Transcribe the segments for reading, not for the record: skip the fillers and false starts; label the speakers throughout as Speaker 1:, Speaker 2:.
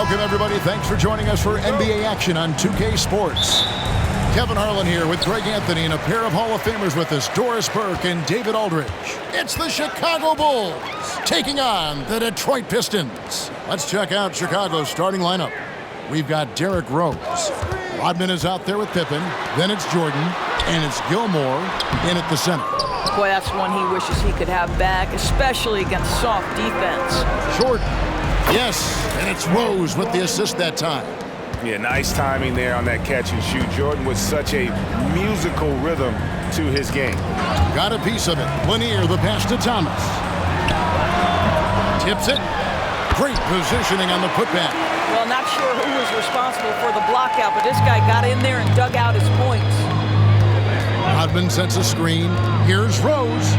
Speaker 1: Welcome, everybody. Thanks for joining us for NBA action on 2K Sports. Kevin Harlan here with Greg Anthony and a pair of Hall of Famers with us, Doris Burke and David Aldridge. It's the Chicago Bulls taking on the Detroit Pistons. Let's check out Chicago's starting lineup. We've got Derrick Rose. Rodman is out there with Pippen. Then it's Jordan. And it's Gilmore in at the center.
Speaker 2: Boy, that's one he wishes he could have back, especially against soft defense.
Speaker 1: Jordan. Yes, and it's Rose with the assist that time.
Speaker 3: Yeah, nice timing there on that catch and shoot. Jordan with such a musical rhythm to his game.
Speaker 1: Got a piece of it. Lanier, the pass to Thomas. Tips it. Great positioning on the putback.
Speaker 2: Well, not sure who was responsible for the block out, but this guy got in there and dug out his points.
Speaker 1: Rodman sets a screen. Here's Rose.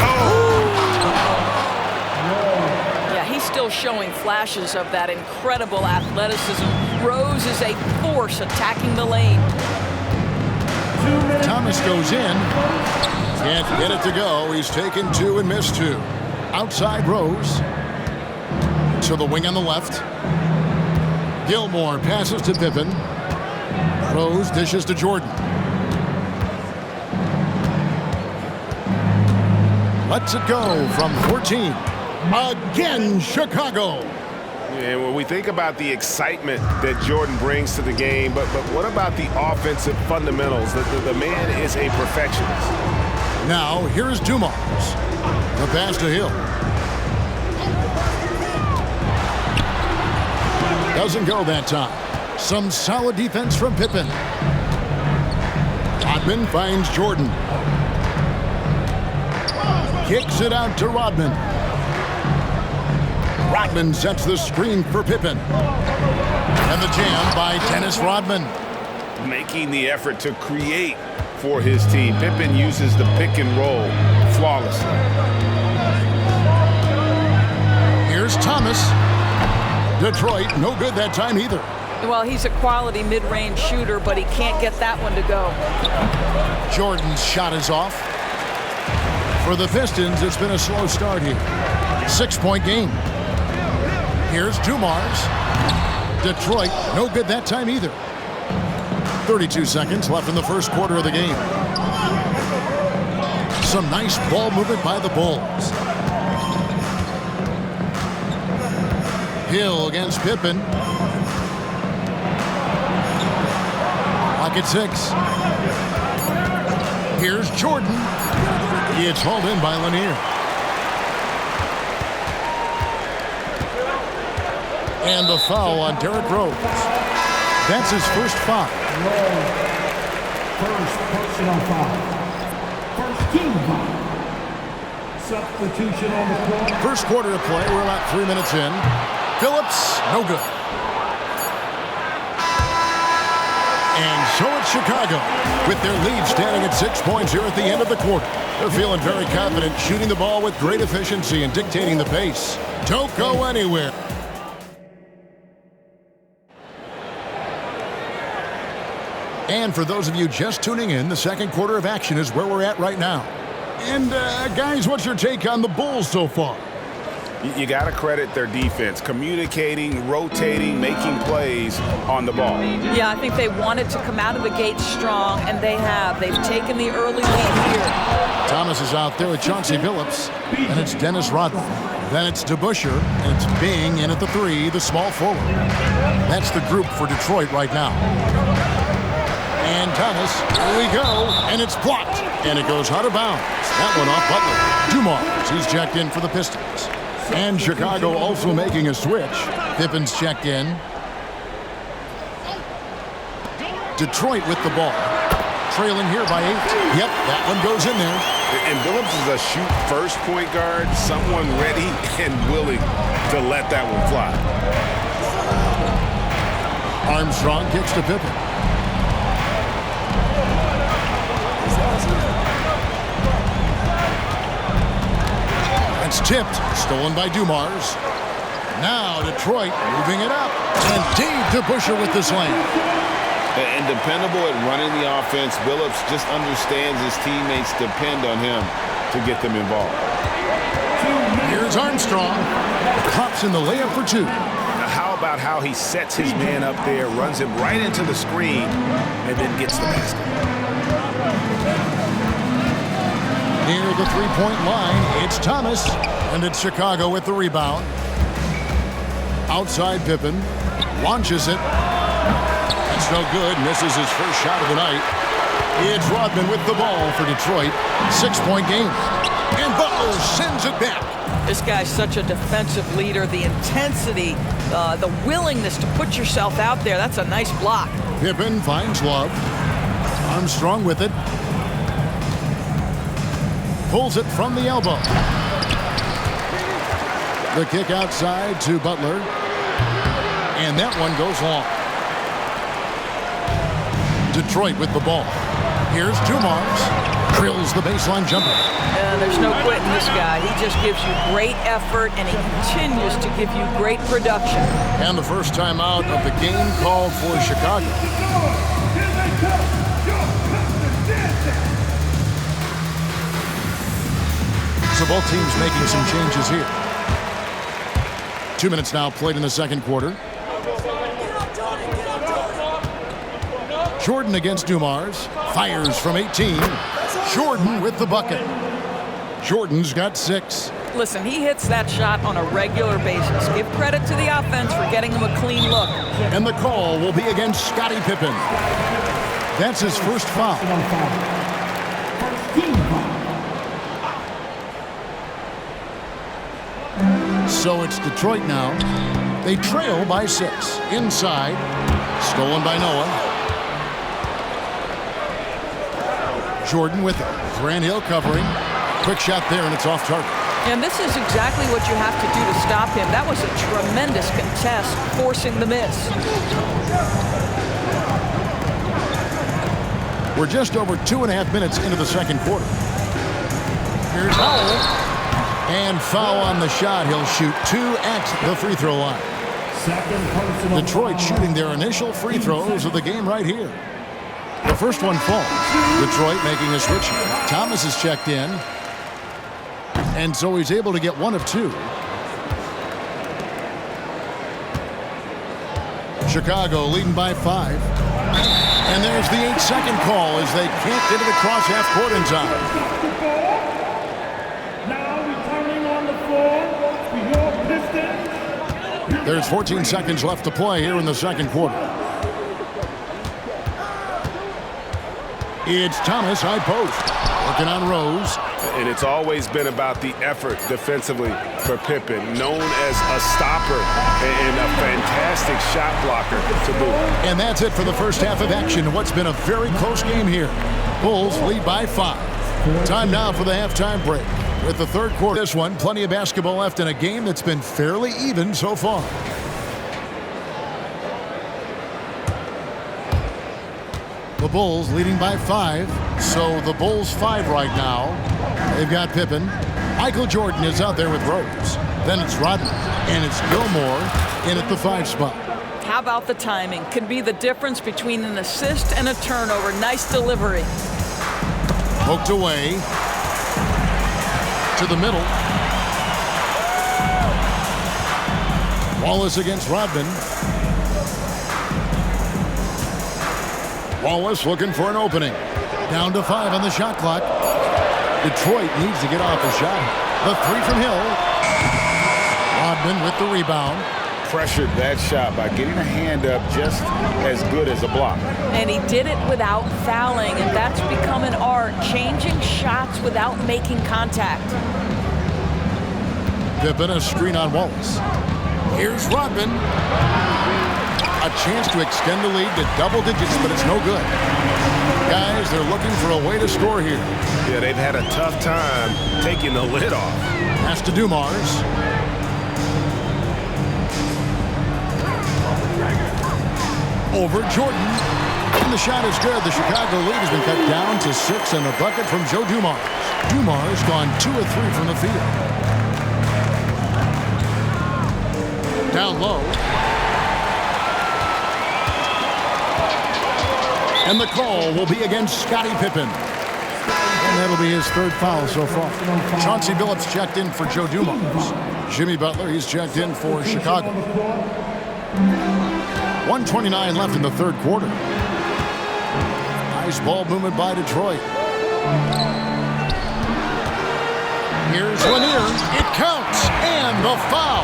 Speaker 2: Yeah, he's still showing flashes of that incredible athleticism. Rose is a force attacking the lane.
Speaker 1: Thomas goes in. Can't get it to go. He's taken two and missed two. Outside Rose. To the wing on the left. Gilmore passes to Pippen. Rose dishes to Jordan. Lets it go from 14. Again, Chicago.
Speaker 3: And when we think about the excitement that Jordan brings to the game, but what about the offensive fundamentals? The man is a perfectionist.
Speaker 1: Now, here's Dumars. The pass to Hill. Doesn't go that time. Some solid defense from Pippen. Rodman finds Jordan. Kicks it out to Rodman. Rodman sets the screen for Pippen. And the jam by Dennis Rodman.
Speaker 3: Making the effort to create for his team. Pippen uses the pick and roll flawlessly.
Speaker 1: Here's Thomas. Detroit, no good that time either.
Speaker 2: Well, he's a quality mid-range shooter, but he can't get that one to go.
Speaker 1: Jordan's shot is off. For the Pistons, it's been a slow start here. 6-point game. Here's Dumars. Detroit, no good that time either. 32 seconds left in the first quarter of the game. Some nice ball movement by the Bulls. Hill against Pippen. Clock at 6. Here's Jordan. It's hauled in by Lanier. And the foul on Derrick Rose. That's his first foul.
Speaker 4: First personal foul. First team foul. Substitution on the floor.
Speaker 1: First quarter of play. We're about 3 minutes in. Phillips, no good. And so it's Chicago with their lead standing at 6 points here at the end of the quarter. They're feeling very confident, shooting the ball with great efficiency and dictating the pace. Don't go anywhere. And for those of you just tuning in, the second quarter of action is where we're at right now. And guys, what's your take on the Bulls so far?
Speaker 3: You got to credit their defense, communicating, rotating, making plays on the ball.
Speaker 2: Yeah, I think they wanted to come out of the gate strong, and they have. They've taken the early lead here.
Speaker 1: Thomas is out there with Chauncey Billups, and it's Dennis Rodman. Then it's DeBusschere, and it's Bing in at the 3, the small forward. That's the group for Detroit right now. And Thomas, here we go, and it's blocked, and it goes out of bounds. That one off Butler. Dumars, he's checked in for the Pistons. And Chicago also making a switch. Pippen's checked in. Detroit with the ball. Trailing here by 8. Yep, that one goes in there.
Speaker 3: And Billups is a shoot-first point guard, someone ready and willing to let that one fly.
Speaker 1: Armstrong kicks to Pippen. It's tipped, stolen by Dumars. Now Detroit moving it up. And Dave DeBusschere with the slam.
Speaker 5: And dependable at running the offense, Billups just understands his teammates depend on him to get them involved.
Speaker 1: Here's Armstrong. Pops in the layup for 2.
Speaker 3: how about how he sets his man up there, runs him right into the screen, and then gets the basket?
Speaker 1: Near the three-point line, it's Thomas, and it's Chicago with the rebound. Outside Pippen, launches it. It's no good, misses his first shot of the night. It's Rodman with the ball for Detroit. 6-point game. And Butler sends it back.
Speaker 2: This guy's such a defensive leader. The intensity, the willingness to put yourself out there. That's a nice block.
Speaker 1: Pippen finds Love. Armstrong with it. Pulls it from the elbow. The kick outside to Butler. And that one goes long. Detroit with the ball. Here's Dumars. Drills the baseline jumper.
Speaker 2: There's no quitting this guy. He just gives you great effort, and he continues to give you great production.
Speaker 1: And the first time out of the game called for Chicago. So both teams making some changes here. 2 minutes now played in the second quarter. Jordan against Dumars. Fires from 18. Jordan with the bucket. Jordan's got 6.
Speaker 2: Listen, he hits that shot on a regular basis. Give credit to the offense for getting him a clean look.
Speaker 1: And the call will be against Scottie Pippen. That's his first foul. So it's Detroit now. They trail by 6. Inside. Stolen by Noah. Jordan with it. Grant Hill covering. Quick shot there, and it's off target.
Speaker 2: And this is exactly what you have to do to stop him. That was a tremendous contest, forcing the miss.
Speaker 1: We're just over 2.5 minutes into the second quarter. Here's Howell. And foul on the shot. He'll shoot 2 at the free throw line. Detroit shooting their initial free throws of the game right here. The first one falls. Detroit making a switch. Thomas is checked in. And so he's able to get 1 of 2. Chicago leading by 5. And there's the 8-second call as they can't get it across half court in time.
Speaker 4: Now returning on the floor for your Pistons.
Speaker 1: There's 14 seconds left to play here in the second quarter. It's Thomas, high post. Working on Rose.
Speaker 3: And it's always been about the effort defensively for Pippen, known as a stopper and a fantastic shot blocker to boot.
Speaker 1: And that's it for the first half of action. What's been a very close game here. Bulls lead by 5. Time now for the halftime break. With the third quarter, this one, plenty of basketball left in a game that's been fairly even so far. The Bulls leading by 5. So the Bulls 5 right now. They've got Pippen. Michael Jordan is out there with Rose. Then it's Rodman. And it's Gilmore in at the 5 spot.
Speaker 2: How about the timing? Could be the difference between an assist and a turnover. Nice delivery.
Speaker 1: Poked away. To the middle. Wallace against Rodman. Wallace looking for an opening. Down to 5 on the shot clock. Detroit needs to get off a shot. The 3 from Hill. Rodman with the rebound.
Speaker 5: Pressured that shot by getting a hand up just as good as a block.
Speaker 2: And he did it without fouling, and that's become an art, changing shots without making contact.
Speaker 1: Pippen, a screen on Wallace. Here's Rodman. A chance to extend the lead to double digits, but it's no good. Guys, they're looking for a way to score here.
Speaker 3: Yeah, they've had a tough time taking the lid off.
Speaker 1: Pass to Dumars. Over Jordan. And the shot is good. The Chicago lead has been cut down to 6, and the bucket from Joe Dumars. Dumars gone 2 of 3 from the field. Down low. And the call will be against Scottie Pippen. And that'll be his 3rd foul so far. Chauncey Billups checked in for Joe Dumars. Jimmy Butler, he's checked in for Chicago. 1:29 left in the third quarter. Nice ball movement by Detroit. Here's Lanier. It counts. And the foul.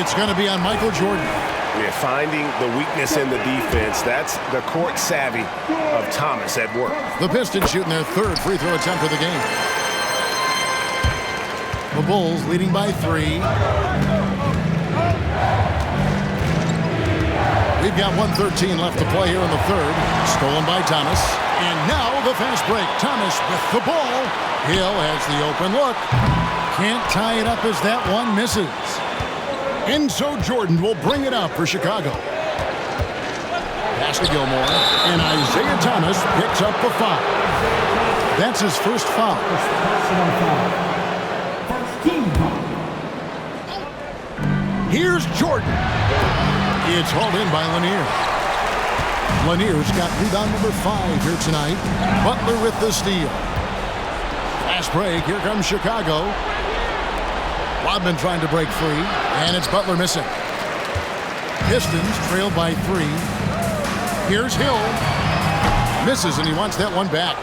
Speaker 1: It's going to be on Michael Jordan.
Speaker 3: Yeah, finding the weakness in the defense. That's the court savvy of Thomas at work.
Speaker 1: The Pistons shooting their third free throw attempt of the game. The Bulls leading by 3. We've got 1:13 left to play here in the third. Stolen by Thomas. And now the fast break. Thomas with the ball. Hill has the open look. Can't tie it up as that one misses. And so Jordan will bring it out for Chicago. Pass to Gilmore. And Isaiah Thomas picks up the foul. That's his first foul. Here's Jordan. It's hauled in by Lanier. Lanier's got rebound number 5 here tonight. Butler with the steal. Fast break. Here comes Chicago. Rodman trying to break free, and it's Butler missing. Pistons trailed by 3. Here's Hill. Misses, and he wants that one back.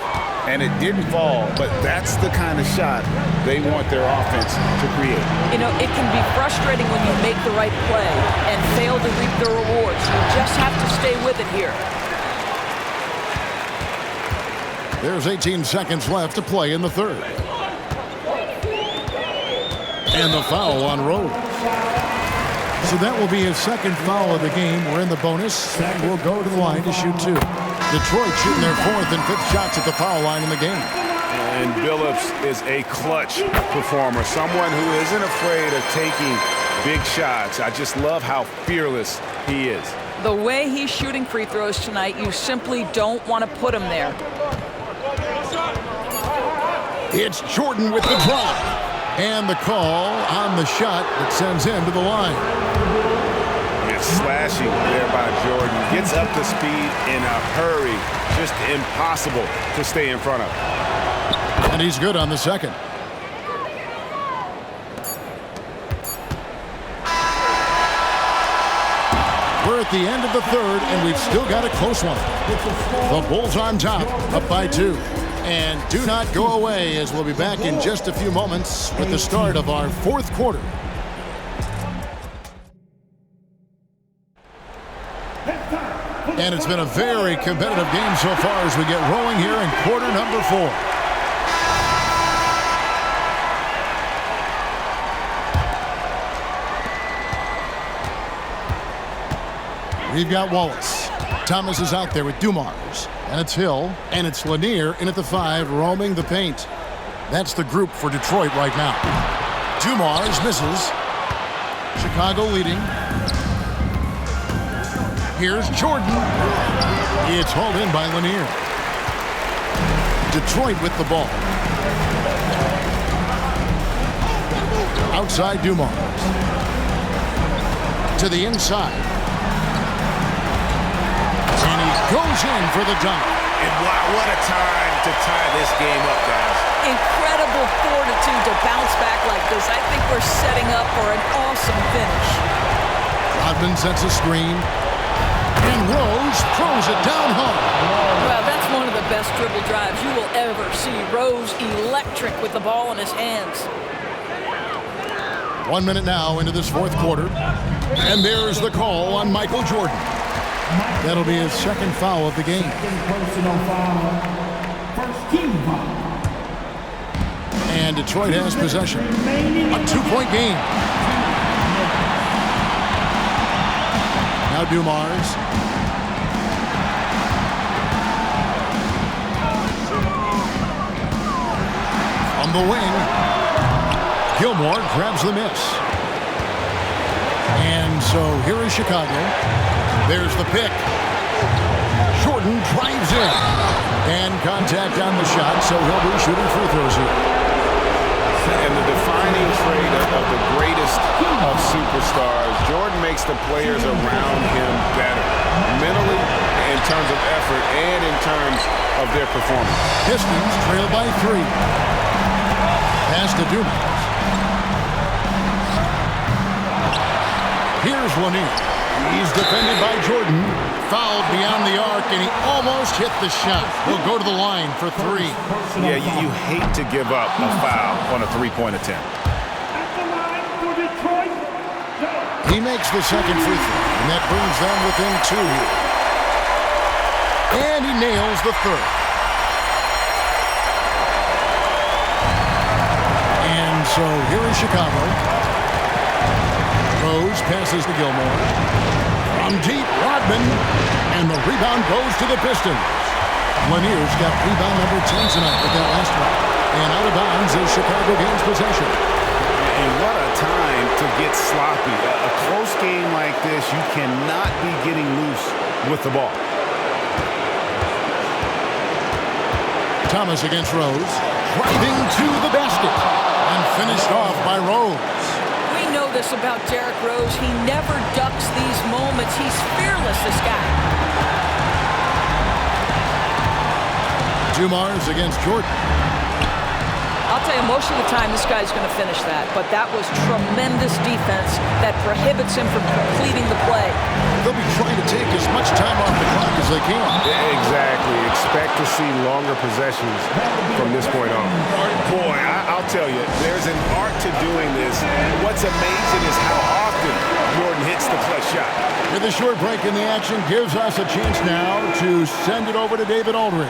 Speaker 5: And it didn't fall, but that's the kind of shot they want their offense to create.
Speaker 2: You know, it can be frustrating when you make the right play and fail to reap the rewards. You just have to stay with it here.
Speaker 1: There's 18 seconds left to play in the third. And the foul on Rose. So that will be his second foul of the game. We're in the bonus. We'll go to the line to shoot 2. Detroit shooting their 4th and 5th shots at the foul line in the game.
Speaker 3: And Billups is a clutch performer, someone who isn't afraid of taking big shots. I just love how fearless he is.
Speaker 2: The way he's shooting free throws tonight, you simply don't want to put him there.
Speaker 1: It's Jordan with the drive. And the call on the shot that sends him to the line.
Speaker 3: It's slashing there by Jordan. Gets up to speed in a hurry. Just impossible to stay in front of.
Speaker 1: And he's good on the second. We're at the end of the third, and we've still got a close one. The Bulls on top, up by 2. And do not go away, as we'll be back in just a few moments with the start of our 4th quarter. And it's been a very competitive game so far as we get rolling here in quarter number 4. We've got Wallace. Thomas is out there with Dumars. And it's Hill. And it's Lanier in at the 5, roaming the paint. That's the group for Detroit right now. Dumars misses. Chicago leading. Here's Jordan. It's hauled in by Lanier. Detroit with the ball. Outside Dumars. To the inside. And he goes in for the dunk.
Speaker 3: And wow, what a time to tie this game up, guys.
Speaker 2: Incredible fortitude to bounce back like this. I think we're setting up for an awesome finish.
Speaker 1: Rodman sets a screen. And Rose throws it down home.
Speaker 2: Well, that's one of the best dribble drives you will ever see. Rose electric with the ball in his hands.
Speaker 1: 1 minute now into this 4th quarter. And there's the call on Michael Jordan. That'll be his second foul of the game. And Detroit has possession. A 2-point game. Now Dumars. On the wing. Gilmore grabs the miss. And so here is Chicago. There's the pick. Jordan drives in. And contact on the shot, so he'll be shooting free throws here.
Speaker 5: And the defining trait of the greatest of superstars, Jordan makes the players around him better, mentally, in terms of effort, and in terms of their performance.
Speaker 1: Pistons trail by 3. Pass to Dumars. Here's Lanier. He's defended by Jordan. Fouled beyond the arc, and he almost hit the shot. He'll go to the line for three.
Speaker 3: Yeah, you hate to give up a foul on a three-point attempt.
Speaker 4: At the line for Detroit,
Speaker 1: He makes the second free throw, and that brings them within two here. And he nails the third. And so here in Chicago, Rose passes to Gilmore. From deep, Rodman, and the rebound goes to the Pistons. Lanier's got rebound number 10 tonight with that last one. And out of bounds as Chicago gains possession.
Speaker 3: And what a time to get sloppy. A close game like this, you cannot be getting loose with the ball.
Speaker 1: Thomas against Rose. Driving to the basket. And finished off by Rose.
Speaker 2: We know this about Derrick Rose. He never ducks these moments. He's fearless, this guy.
Speaker 1: Dumars against Jordan.
Speaker 2: I'll tell you, most of the time, this guy's going to finish that. But that was tremendous defense that prohibits him from completing the play.
Speaker 1: They'll be trying to take as much time off the clock as they can.
Speaker 3: Exactly. Expect to see longer possessions from this point on. Boy, I'll tell you, there's an art to doing this. What's amazing is how often Jordan hits the clutch shot.
Speaker 1: With a short break in the action, gives us a chance now to send it over to David Aldridge.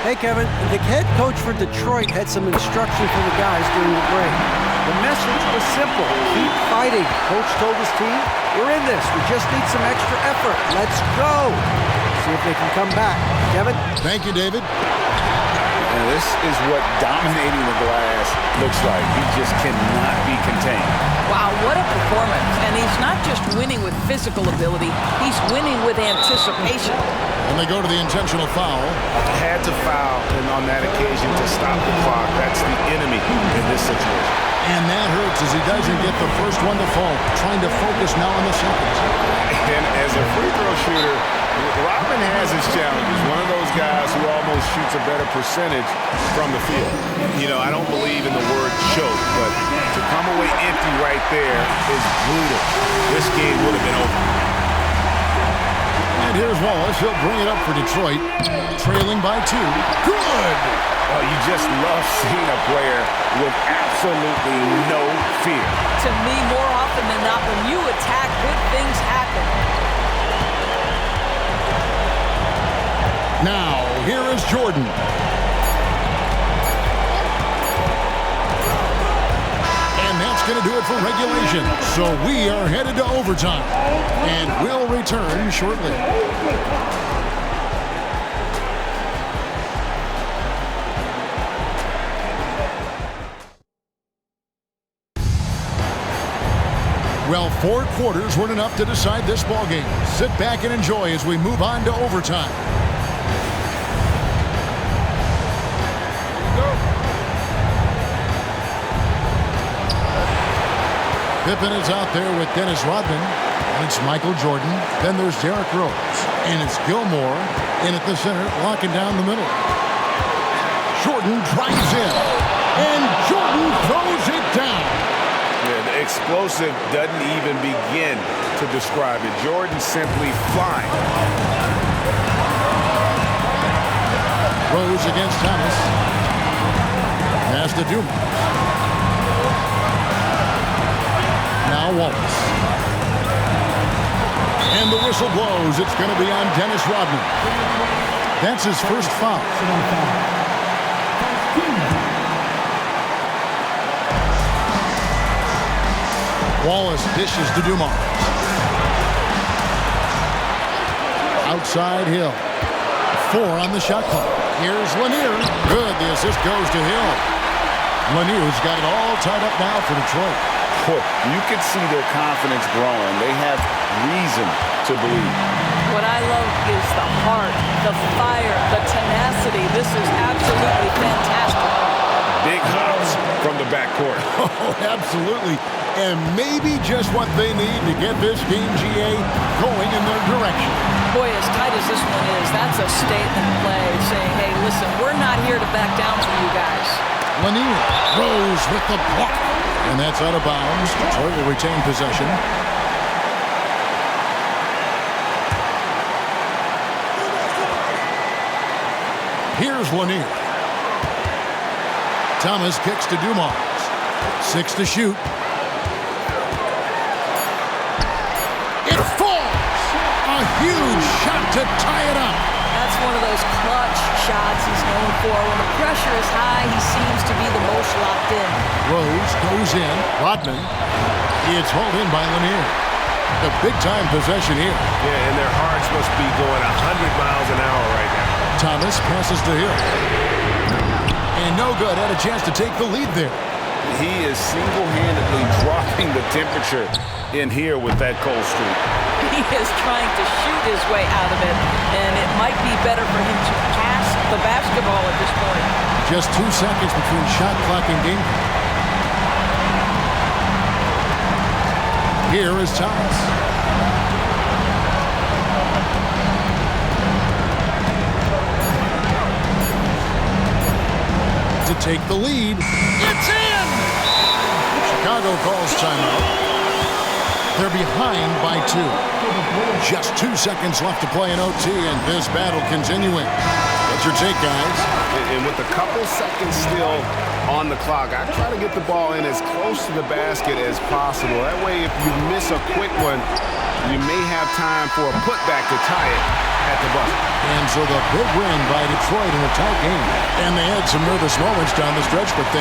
Speaker 6: Hey, Kevin, the head coach for Detroit had some instruction for the guys during the break. The message was simple. Keep fighting. Coach told his team, we're in this. We just need some extra effort. Let's go. See if they can come back. Kevin?
Speaker 1: Thank you, David.
Speaker 3: And this is what dominating the glass looks like. He just cannot be contained.
Speaker 2: Wow, what a performance. And he's not just winning with physical ability. He's winning with anticipation.
Speaker 1: And they go to the intentional foul.
Speaker 3: Had to foul on that occasion to stop the clock. That's the enemy in this situation.
Speaker 1: And that hurts as he doesn't get the first one to fall. Trying to focus now on the second.
Speaker 3: And as a free throw shooter, Rodman has his challenges. One of those guys who almost shoots a better percentage from the field. You know, I don't believe in the word choke, but to come away empty right there is brutal. This game would have been over.
Speaker 1: And here's Wallace. He'll bring it up for Detroit. Trailing by 2. Good!
Speaker 3: You just love seeing a player with absolutely no fear.
Speaker 2: To me, more often than not, when you attack, good things happen.
Speaker 1: Now, here is Jordan. And that's going to do it for regulation. So we are headed to overtime. And we'll return shortly. Well, 4 quarters weren't enough to decide this ballgame. Sit back and enjoy as we move on to overtime. Pippen is out there with Dennis Rodman. And it's Michael Jordan. Then there's Derrick Rose. And it's Gilmore in at the center, locking down the middle. Jordan drives in. And Jordan throws it down.
Speaker 3: Yeah, the explosive doesn't even begin to describe it. Jordan simply flying.
Speaker 1: Rose against Thomas. Pass to Dumars. Now Wallace. And the whistle blows. It's going to be on Dennis Rodman. That's his first foul. Wallace dishes to Dumars. Outside Hill. 4 on the shot clock. Here's Lanier. Good. The assist goes to Hill. Lanier's got it all tied up now for Detroit.
Speaker 3: You can see their confidence growing. They have reason to believe.
Speaker 2: What I love is the heart, the fire, the tenacity. This is absolutely fantastic.
Speaker 3: Big hops from the backcourt.
Speaker 1: Oh, absolutely. And maybe just what they need to get this game, GA, going in their direction.
Speaker 2: Boy, as tight as this one is, that's a statement play saying, hey, listen, we're not here to back down from you guys.
Speaker 1: Lanier. Rose with the block. And that's out of bounds. Detroit will retain possession. Here's Lanier. Thomas kicks to Dumas. 6 to shoot. It falls! A huge shot to tie it up.
Speaker 2: That's one of those clutch shots he's known for. When the pressure is high, he seems to be the most locked in.
Speaker 1: Rose goes in. Rodman. It's hauled in by Lanier. The big-time possession here.
Speaker 3: Yeah, and their hearts must be going 100 miles an hour right now.
Speaker 1: Thomas passes to Hill. And no good. Had a chance to take the lead there.
Speaker 3: He is single-handedly dropping the temperature in here with that cold streak.
Speaker 2: He is trying to shoot his way out of it, and it might be better for him to pass the basketball at this point.
Speaker 1: Just 2 seconds between shot clock and game clock. Here is Thomas. To take the lead. It's in! Chicago calls timeout. They're behind by 2. Just 2 seconds left to play in OT, and this battle continuing. What's your take, guys?
Speaker 3: And with a couple seconds still on the clock, I try to get the ball in as close to the basket as possible. That way, if you miss a quick one, you may have time for a putback to tie it at the buzzer.
Speaker 1: And so the big win by Detroit in a tight game. And they had some nervous moments down the stretch, but things